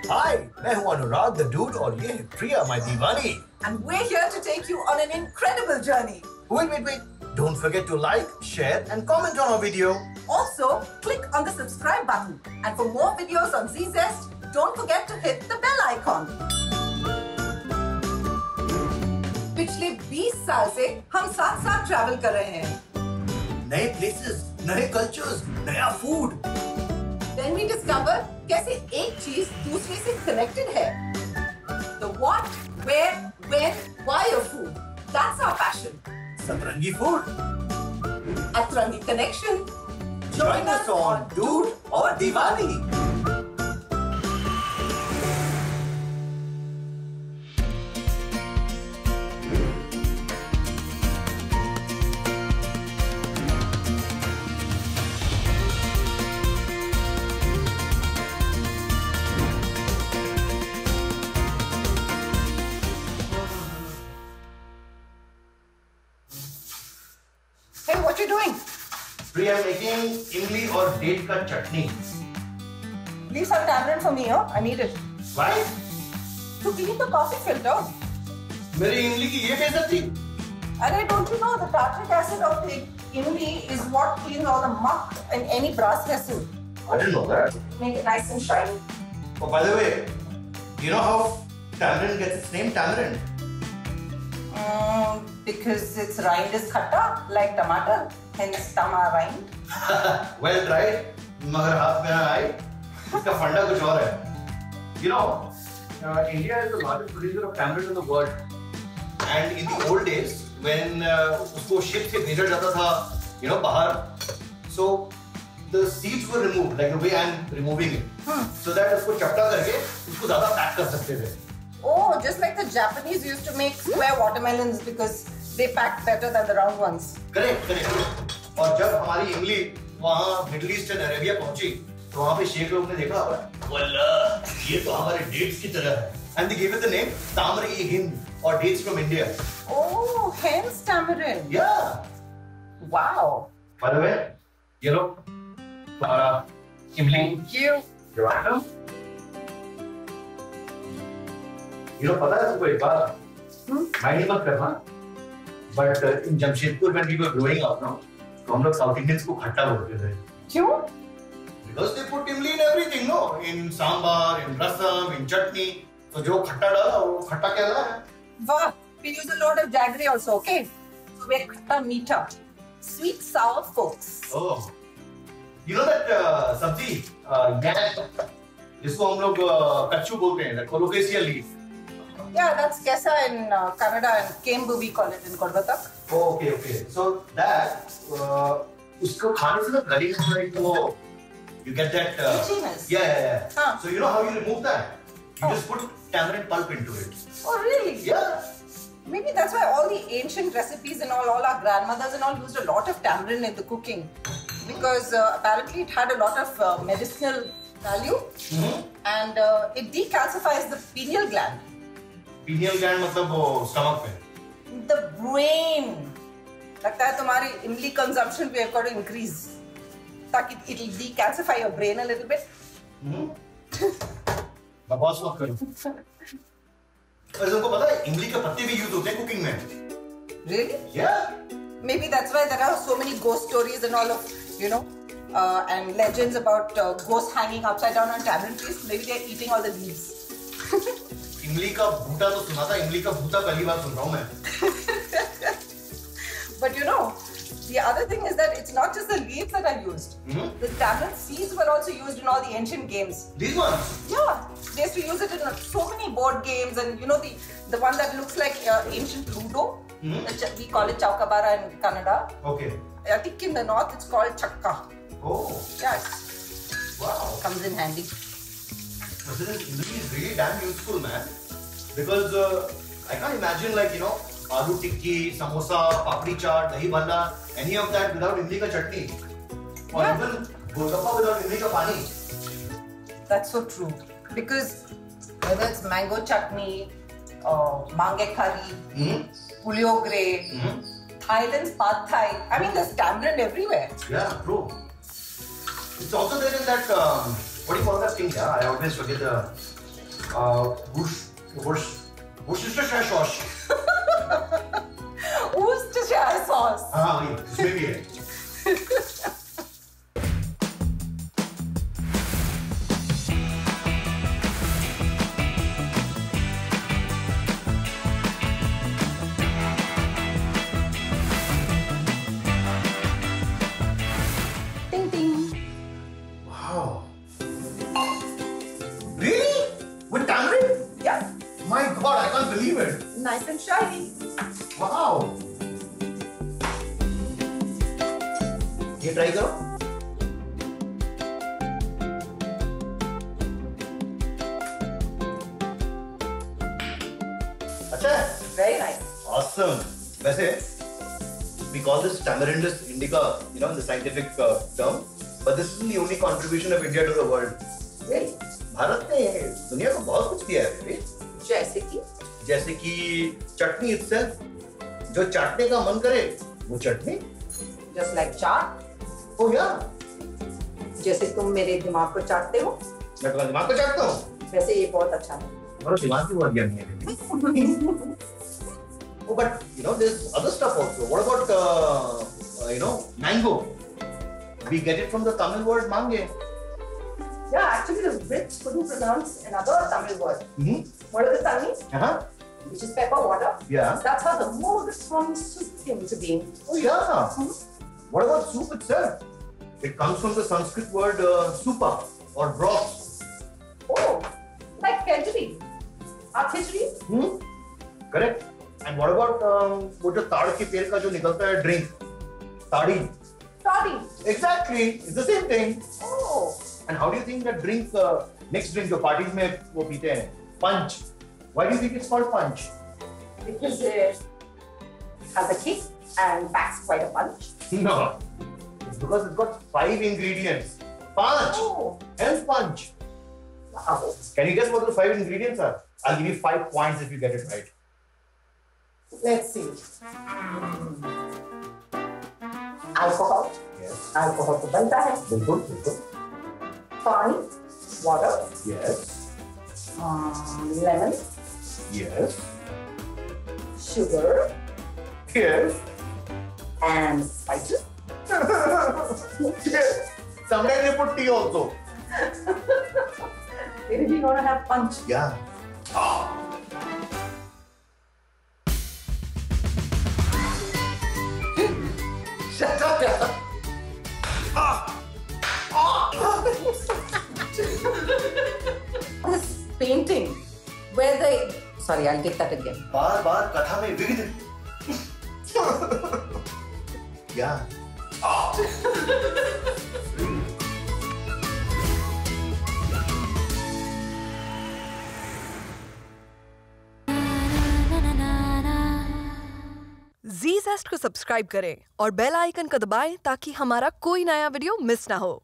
Hi, मैं हूँ अनुराग, the dude, और ये है Priya, my Deewani. And we're here to take you on an incredible journey. Wait. Don't forget to like, share and comment on our video. Also, click on the subscribe button. And for more videos on Zee Zest, don't forget to hit the bell icon. पिछले 20 साल से हम साथ-साथ travel कर रहे हैं। नए places, नए cultures, नया food. Then we discover कैसे एक चीज दूसरे से connected है. The what, where, when, why of food. That's our passion. Satrangi food. Atrangi connection. Join us on Dude Aur Deewani. Hey, what you doing? Priya, making imli or date ka chutney. Leave some tamarind for me, huh? I need it. Why? To clean the coffee filter. मेरी इमली की ये बेइज्जती थी. And don't you know the tartaric acid of the imli is what cleans all the muck in any brass vessel. I didn't know that. Make it nice and shiny. Oh, by the way, you know how tamarind gets its name, tamarind? Because its rind is khatta, like tomato, hence tamarind. Well tried, मगर हाथ में ना आई. इसका फंडा कुछ और है. You know, India is the largest producer of tamarind in the world. And in the old days, when उसको ship से भेजा जाता था, you know, बाहर, so the seeds were removed, like the way I'm removing it, so that उसको चपटा करके उसको ज़्यादा पैक कर सकते थे. Oh, just like the Japanese used to make square watermelons because they packed better than the round ones. Correct. और जब हमारी इमली वहाँ मिडिल ईस्ट एंड अरेबिया पहुंची, तो वहाँ पे शेख लोग ने देखा, वल्लाह, ये तो हमारे डेट्स की तरह है. And they gave it the name Tamr-i-Hind, or dates from India. Oh, hence tamarind. Yeah. Wow. By the way, you know, इमली. Thank you. You're welcome. You know, पता है तुमको एक बात? माइंड मत करना. But in Jamshedpur, when we were growing up, no, तो हम लोग South Indians को खट्टा बोलते थे. क्यों? Because they put imli in everything, no? In sambar, in rasam, in chutney. So जो खट्टा डाला वो खट्टा कहला है. Wow. We use a lot of jaggery also, okay? So we're khatti-meethi. Sweet sour folks. Oh. You know that sabzi, yam, जिसको हम लोग कच्चू बोलते हैं, that colocasia leaf. Yeah, that's kesa in Canada and kembu we call it in Kolkata. Oh, okay. So that उसको खाने से ना गले में थोड़ा एक वो you get that itchiness. Yeah. Huh. So you know how you remove that? You just put tamarind pulp into it. Oh, really? Yeah. Maybe that's why all the ancient recipes and all our grandmothers and all used a lot of tamarind in the cooking, because apparently it had a lot of medicinal value, and it decalcifies the pineal gland. Pineal gland मतलब वो stomach पे. The brain. लगता है तुम्हारी इमली consumption we have got to increase, ताकि it will decalcify your brain a little bit. बकवास मत करो. और तुमको पता है इमली के पत्ते भी यूज होते हैं कुकिंग में. Really? Yeah. Maybe that's why there are so many ghost stories and all of, you know, and legends about ghosts hanging upside down on tamarind trees. Maybe they're eating all the leaves. इमली का भूता तो सुना था, इमली का भूता पहली बार सुन रहा हूँ मैं. But you know, the other thing is that it's not just the leaves that are used. The tamarind seeds were also used in all the ancient games. These ones? Yeah, they used to use it in so many board games, and you know the one that looks like ancient Ludo. We call it Chaukabara in Canada. Okay. I think in the north it's called Chakka. Oh. Yeah. Wow. Comes in handy. President Imli is really damn useful, man. Because I can't imagine, like, you know, aloo tikki, samosa, papdi chaat, dahi bhalla, any of that without imli ka chutney. Or even golgappa without imli ka pani. That's so true. Because whether it's mango chutney, mange curry, puliogre, Thailand's pad thai. I mean, there's tamarind everywhere. Yeah, true. It's also there in that, what do you call that thing? Yeah, I always forget the Worcestershire sauce. Worcestershire sauce. हाँ वही उसमें भी है. Ding ding. Wow. Really? With tamarind? Yeah. My God, I can't believe it. Nice and shiny. Wow. ये try करो. अच्छा है? Very nice. Awesome. वैसे we call this Tamarind indica, you know, in the scientific term, but this isn't the only contribution of India to the world. Really? Bharat ने दुनिया को बहुत कुछ दिया है बेबी. जैसे कि चटनी itself, जो चाटने का मन करे वो चटनी. Just like chaat. Oh yeah. जैसे तुम मेरे दिमाग को चाटते हो. मैं तुम्हारे दिमाग को चाटता हूँ. वैसे ये बहुत अच्छा है. और दिमाग की बहुत ज्ञानी है. Oh, but you know, there's other stuff also. What about you know, mango? We get it from the Tamil word mange. Yeah, actually the Brits couldn't pronounce another Tamil word. What does that mean? Which is pepper water. Yeah. That's how the Morgan soup came to be. Oh yeah. What about soup itself? It comes from the Sanskrit word supa or broth. Oh, like khichdi. Khichdi? Correct. And what about वो जो ताड़ के पेड़ का जो निकलता है drink? Toddy. Toddy. Exactly. It's the same thing. Oh. And how do you think that drink, next drink जो parties में वो पीते हैं, punch? Why do you think it's called punch? Because it has a kick and packs quite a punch. No. It's because it's got 5 ingredients. Punch. Oh. Health punch. Wow. Can you guess what the 5 ingredients are? I'll give you 5 points if you get it right. Let's see. Alcohol. Yes. Alcohol तो बनता है. बिल्कुल, बिल्कुल. Paani. Water. Yes. Lemon. Yes. Sugar. Yes. And spices. Yes. Sometimes they put tea also. Maybe we want to have punch. Yeah. Shut up, yeah. This painting where they. Sorry, I'll get that again. बार-बार कथा में विघ्न. Yeah. Zee Zest को subscribe करें और bell icon को दबाएं ताकि हमारा कोई नया वीडियो मिस ना हो.